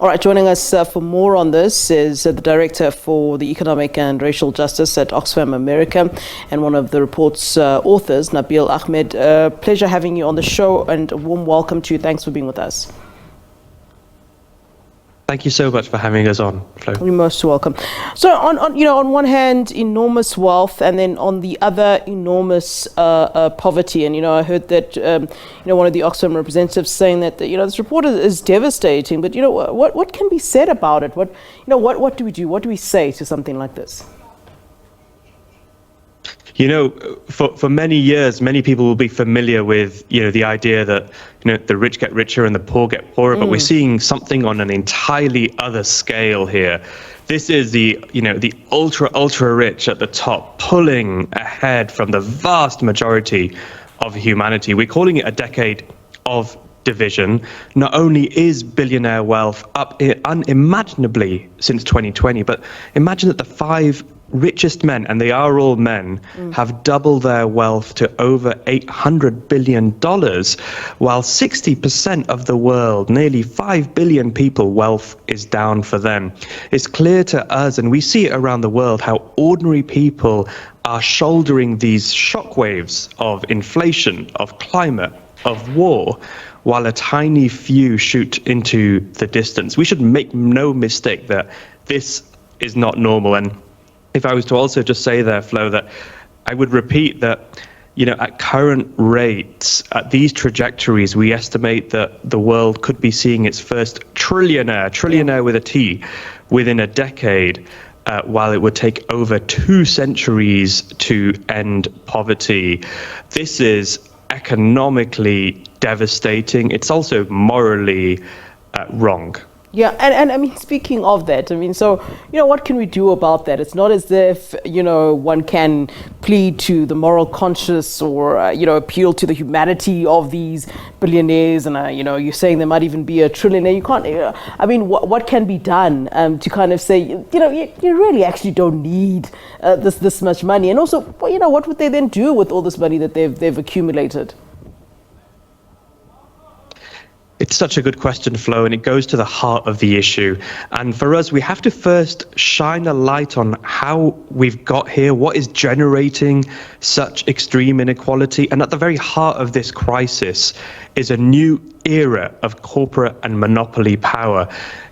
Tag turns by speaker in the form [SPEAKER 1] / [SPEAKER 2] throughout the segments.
[SPEAKER 1] All right, joining us for more on this is the Director for the Economic and Racial Justice at Oxfam America and one of the report's authors, Nabil Ahmed. Pleasure having you on the show and a warm welcome to you. Thanks for being with us.
[SPEAKER 2] Thank you so much for having us on, Flo.
[SPEAKER 1] You're most welcome. So, on one hand, enormous wealth, and then on the other, enormous poverty. And I heard that one of the Oxfam representatives saying that this report is devastating. But what can be said about it? What do we do? What do we say to something like this?
[SPEAKER 2] For many years, many people will be familiar with, the idea that, the rich get richer and the poor get poorer, but we're seeing something on an entirely other scale here. This is the ultra rich at the top, pulling ahead from the vast majority of humanity. We're calling it a decade of division. Not only is billionaire wealth up unimaginably since 2020, but imagine that the 5 richest men, and they are all men, have doubled their wealth to over $800 billion, while 60% of the world, nearly 5 billion people, wealth is down for them. It's clear to us, and we see it around the world, how ordinary people are shouldering these shockwaves of inflation, of climate, of war, while a tiny few shoot into the distance. We should make no mistake that this is not normal. And if I was to also just say there, Flo, that I would repeat that, at current rates, at these trajectories, we estimate that the world could be seeing its first trillionaire with a T, within a decade, while it would take over 2 centuries to end poverty. This is economically devastating. It's also morally wrong.
[SPEAKER 1] Yeah, and I mean, speaking of that, so, what can we do about that? It's not as if, one can plead to the moral conscience or, appeal to the humanity of these billionaires. And, you're saying there might even be a trillionaire. You can't, what can be done to kind of say, you really actually don't need this much money? And also, what would they then do with all this money that they've accumulated?
[SPEAKER 2] It's such a good question, Flo, and it goes to the heart of the issue. And for us, we have to first shine a light on how we've got here, what is generating such extreme inequality. And at the very heart of this crisis is a new era of corporate and monopoly power.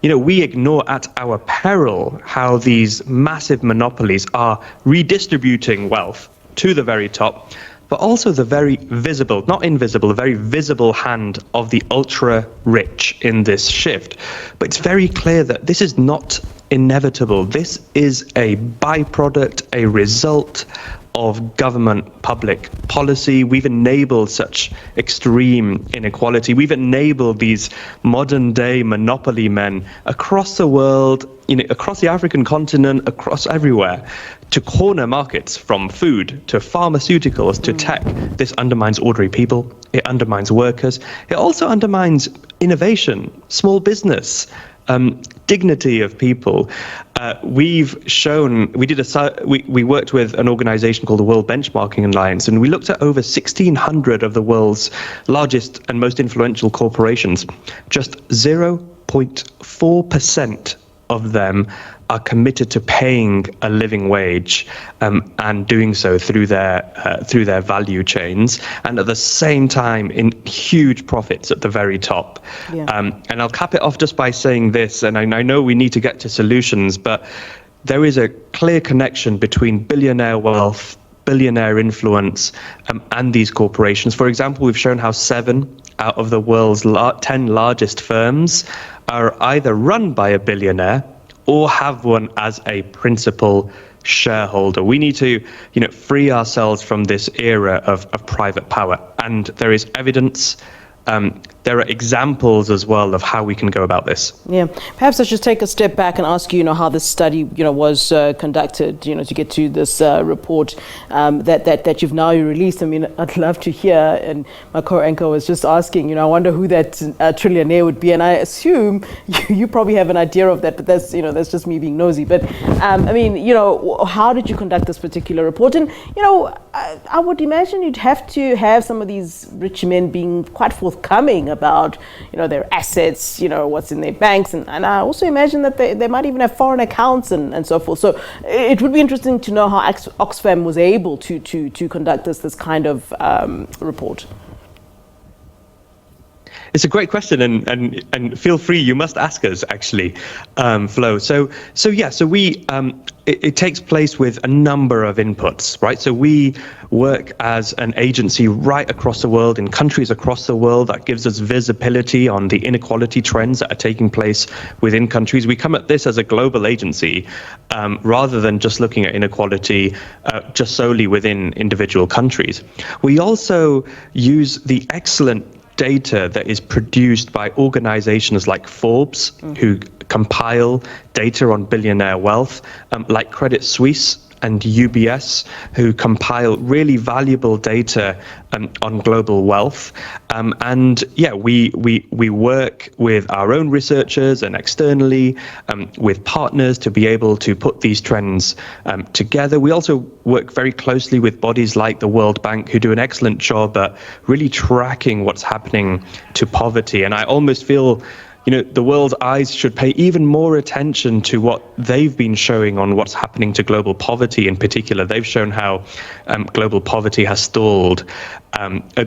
[SPEAKER 2] We ignore at our peril how these massive monopolies are redistributing wealth to the very top, but also the very visible, not invisible, the very visible hand of the ultra rich in this shift. But it's very clear that this is not inevitable. This is a byproduct, a result of government public policy. We've enabled such extreme inequality. We've enabled these modern day monopoly men across the world, across the African continent, across everywhere, to corner markets from food to pharmaceuticals to tech. This undermines ordinary people. It undermines workers. It also undermines innovation, small business, dignity of people. We've shown, we worked with an organization called the World Benchmarking Alliance, and we looked at over 1,600 of the world's largest and most influential corporations. Just 0.4% of them are committed to paying a living wage, and doing so through their value chains, and at the same time in huge profits at the very top. Yeah. And I'll cap it off just by saying this, and I know we need to get to solutions, but there is a clear connection between billionaire wealth, billionaire influence, and these corporations. For example, we've shown how 7 out of the world's 10 largest firms are either run by a billionaire or have one as a principal shareholder. We need to, free ourselves from this era of private power. And there is evidence, there are examples as well of how we can go about this.
[SPEAKER 1] Yeah, perhaps I should take a step back and ask you, how this study, was conducted, to get to this report that you've now released. I'd love to hear, and my co-anchor was just asking, I wonder who that trillionaire would be, and I assume you probably have an idea of that, but that's, that's just me being nosy. But how did you conduct this particular report? And, I would imagine you'd have to have some of these rich men being quite forthcoming forthcoming about, their assets, what's in their banks. And I also imagine that they might even have foreign accounts and so forth. So it would be interesting to know how Oxfam was able to conduct this kind of report.
[SPEAKER 2] It's a great question, and feel free. You must ask us, actually, Flo. So we it takes place with a number of inputs, right? So we work as an agency right across the world, in countries across the world. That gives us visibility on the inequality trends that are taking place within countries. We come at this as a global agency, rather than just looking at inequality just solely within individual countries. We also use the excellent data that is produced by organizations like Forbes, who compile data on billionaire wealth, like Credit Suisse and UBS, who compile really valuable data on global wealth. We work with our own researchers and externally with partners to be able to put these trends together. We also work very closely with bodies like the World Bank, who do an excellent job at really tracking what's happening to poverty. And I almost feel the world's eyes should pay even more attention to what they've been showing on what's happening to global poverty in particular. They've shown how global poverty has stalled,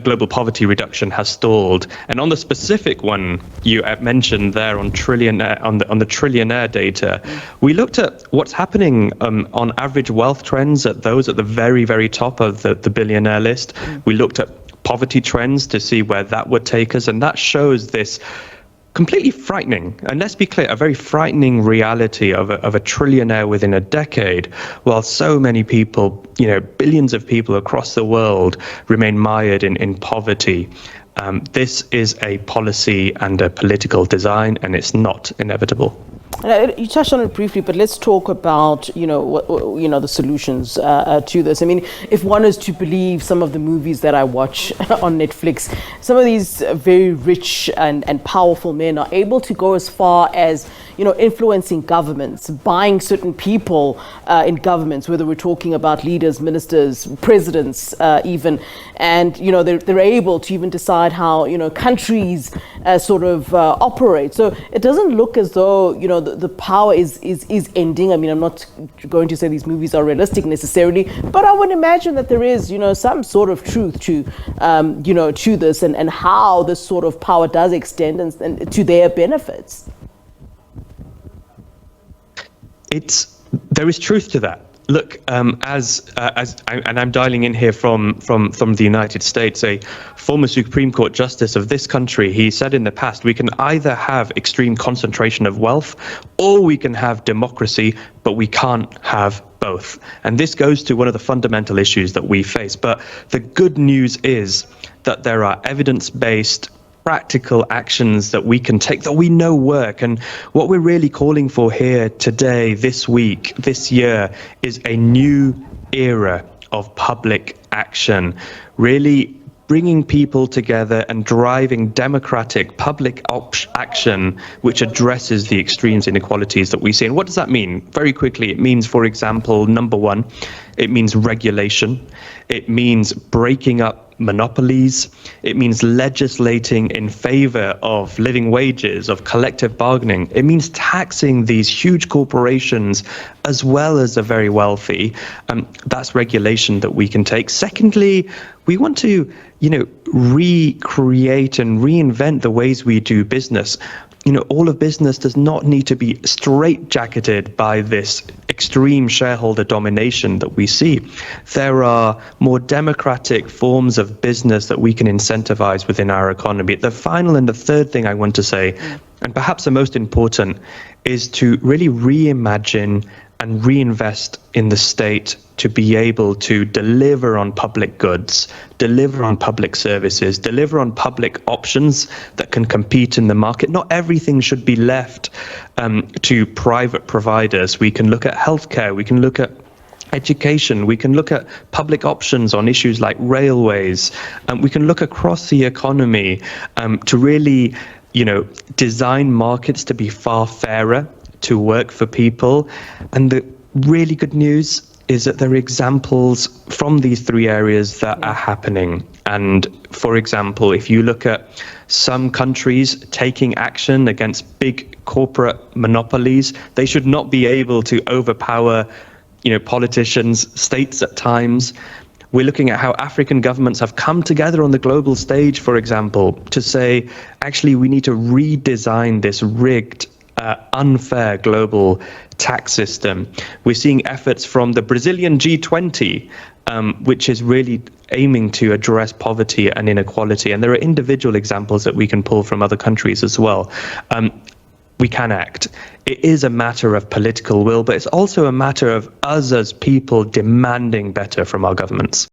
[SPEAKER 2] global poverty reduction has stalled. And on the specific one you mentioned there on trillionaire, on the trillionaire data, we looked at what's happening on average wealth trends at those at the very, very top of the billionaire list. We looked at poverty trends to see where that would take us, and that shows this completely frightening, and let's be clear, a very frightening reality of a trillionaire within a decade, while so many people, billions of people across the world remain mired in poverty. This is a policy and a political design, and it's not inevitable.
[SPEAKER 1] You touched on it briefly, but let's talk about the solutions to this. I mean, if one is to believe some of the movies that I watch on Netflix, some of these very rich and powerful men are able to go as far as influencing governments, buying certain people in governments, whether we're talking about leaders, ministers, presidents, even, and they're able to even decide how countries sort of operate. So it doesn't look as though the power is ending. I mean, I'm not going to say these movies are realistic necessarily, but I would imagine that there is some sort of truth to to this and how this sort of power does extend and to their benefits.
[SPEAKER 2] There is truth to that. Look, and I'm dialing in here from the United States, a former Supreme Court justice of this country, he said in the past, we can either have extreme concentration of wealth or we can have democracy, but we can't have both. And this goes to one of the fundamental issues that we face. But the good news is that there are evidence-based practical actions that we can take that we know work. And what we're really calling for here today, this week, this year, is a new era of public action, really bringing people together and driving democratic public action which addresses the extremes inequalities that we see. And what does that mean? Very quickly, it means, for example, number one, it means regulation. It means breaking up monopolies. It means legislating in favor of living wages, of collective bargaining. It means taxing these huge corporations as well as the very wealthy. That's regulation that we can take. Secondly, we want to, recreate and reinvent the ways we do business. All of business does not need to be straitjacketed by this extreme shareholder domination that we see. There are more democratic forms of business that we can incentivize within our economy. The final and the third thing I want to say, and perhaps the most important, is to really reimagine and reinvest in the state to be able to deliver on public goods, deliver on public services, deliver on public options that can compete in the market. Not everything should be left to private providers. We can look at healthcare, we can look at education, we can look at public options on issues like railways, and we can look across the economy to really, design markets to be far fairer, to work for people. And the really good news is that there are examples from these three areas that are happening. And for example, if you look at some countries taking action against big corporate monopolies, they should not be able to overpower, politicians, states at times. We're looking at how African governments have come together on the global stage, for example, to say, actually, we need to redesign this rigged, unfair global tax system. We're seeing efforts from the Brazilian G20, which is really aiming to address poverty and inequality. And there are individual examples that we can pull from other countries as well. We can act. It is a matter of political will, but it's also a matter of us as people demanding better from our governments.